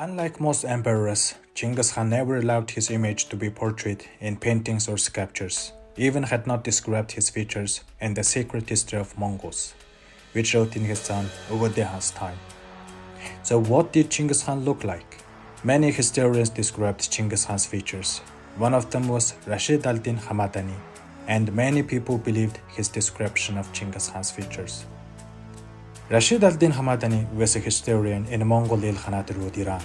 Unlike most emperors, Genghis Khan never allowed his image to be portrayed in paintings or sculptures, even had not described his features in The Secret History of Mongols, which wrote in his son Khan's time. So what did Genghis Khan look like? Many historians described Genghis Khan's features. One of them was Rashid al-Din Hamadani, and many people believed his description of Genghis Khan's features. Rashid al-Din Hamadani was a historian in Mongol Ilkhanate ruled Iran.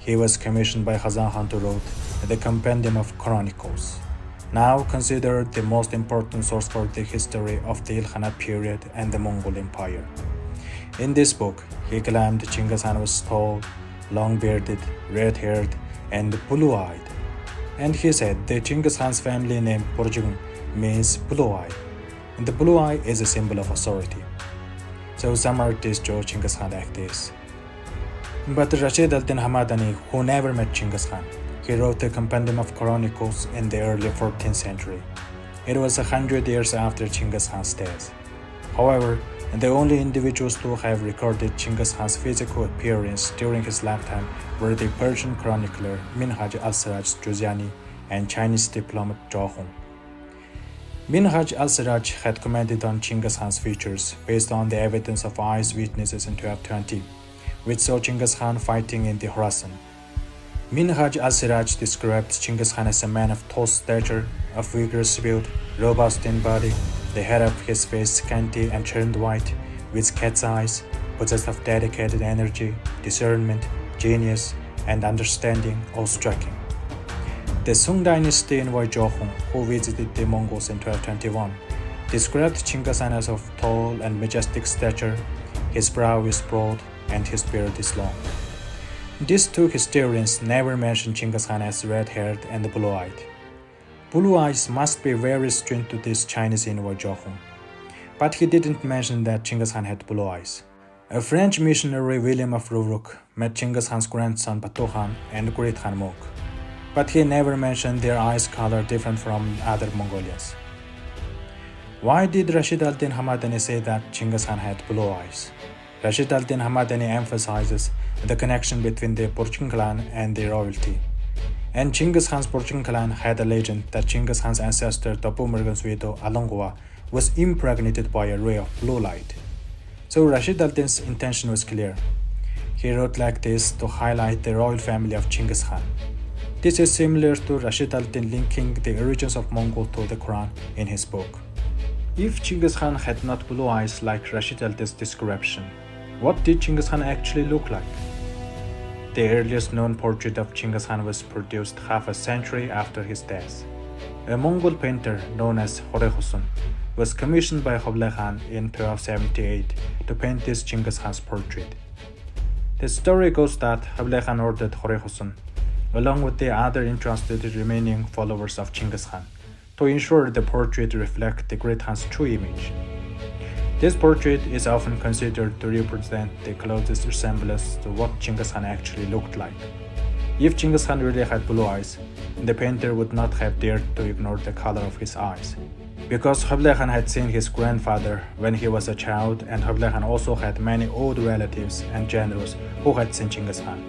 He was commissioned by Khazan Khan to write the Compendium of Chronicles, now considered the most important source for the history of the Ilkhanate period and the Mongol Empire. In this book, he claimed Genghis Khan was tall, long-bearded, red-haired, and blue-eyed. And he said that Genghis Khan's family name portrayed means blue eye, and the blue eye is a symbol of authority. So some artists draw Genghis Khan like this. But Rashid al-Din Hamadani, who never met Genghis Khan, he wrote the Compendium of Chronicles in the early 14th century. It was 100 years after Genghis Khan's death. However, the only individuals to have recorded Genghis Khan's physical appearance during his lifetime were the Persian chronicler Minhaj al-Siraj Juzjani and Chinese diplomat Zhao Hong. Minhaj al-Siraj had commented on Genghis Khan's features based on the evidence of eyes witnesses in 1220, which saw Genghis Khan fighting in the horizon. Minhaj al-Siraj described Genghis Khan as a man of tall stature, of vigorous build, robust in body, the hair of his face scanty and turned white, with cat's eyes, possessed of dedicated energy, discernment, genius, and understanding, all striking. The Sung dynasty envoy Zhao Hong, who visited the Mongols in 1221, described Genghis Khan as of tall and majestic stature, his brow is broad, and his beard is long. These two historians never mentioned Genghis Khan as red-haired and blue-eyed. Blue eyes must be very strange to this Chinese envoy Zhao Hong. But he didn't mention that Genghis Khan had blue eyes. A French missionary, William of Rourke, met Genghis Khan's grandson Batu Khan and great Khan Mok, but he never mentioned their eyes color different from other Mongolians. Why did Rashid al-Din Hamadani say that Genghis Khan had blue eyes? Rashid al-Din Hamadani emphasizes the connection between the Porchin clan and the royalty. And Genghis Khan's Porchin clan had a legend that Genghis Khan's ancestor Tapu Morgan's widow Alongwa was impregnated by a ray of blue light. So Rashid al-Din's intention was clear. He wrote like this to highlight the royal family of Genghis Khan. This is similar to Rashid al-Din linking the origins of Mongol to the Quran in his book. If Genghis Khan had not blue eyes like Rashid al-Din's description, what did Genghis Khan actually look like? The earliest known portrait of Genghis Khan was produced half a century after his death. A Mongol painter known as Khan was commissioned by Kublai Khan in 1278 to paint this Genghis Khan's portrait. The story goes that Kublai Khan ordered Khan, along with the other entrusted remaining followers of Genghis Khan, to ensure the portrait reflects the great Khan's true image. This portrait is often considered to represent the closest resemblance to what Genghis Khan actually looked like. If Genghis Khan really had blue eyes, the painter would not have dared to ignore the color of his eyes. Because Kublai Khan had seen his grandfather when he was a child, and Kublai Khan also had many old relatives and generals who had seen Genghis Khan.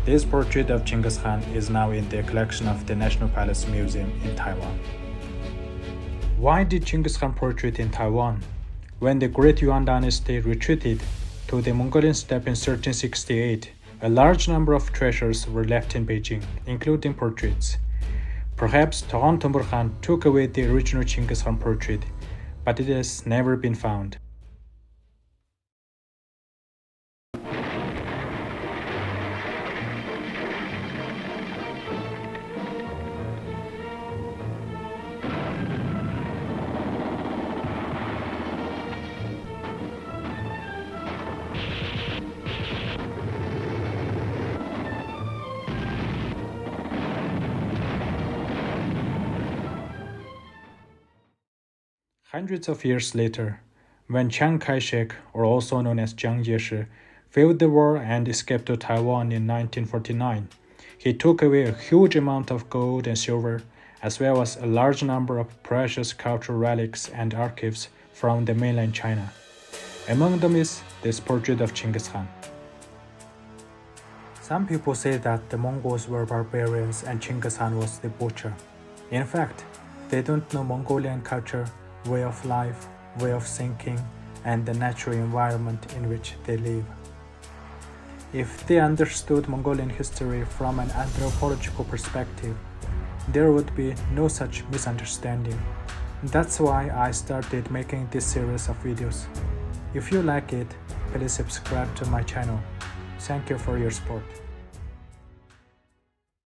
This portrait of Genghis Khan is now in the collection of the National Palace Museum in Taiwan. Why did Genghis Khan portrait in Taiwan? When the Great Yuan dynasty retreated to the Mongolian steppe in 1368, a large number of treasures were left in Beijing, including portraits. Perhaps Taiwan Timur Khan took away the original Genghis Khan portrait, but it has never been found. Hundreds of years later, when Chiang Kai-shek, or also known as Jiang Jieshi, failed the war and escaped to Taiwan in 1949, he took away a huge amount of gold and silver, as well as a large number of precious cultural relics and archives from the mainland China. Among them is this portrait of Genghis Khan. Some people say that the Mongols were barbarians and Genghis Khan was the butcher. In fact, they don't know Mongolian culture, way of life, way of thinking, and the natural environment in which they live. If they understood Mongolian history from an anthropological perspective, there would be no such misunderstanding. That's why I started making this series of videos. If you like it, please subscribe to my channel. Thank you for your support.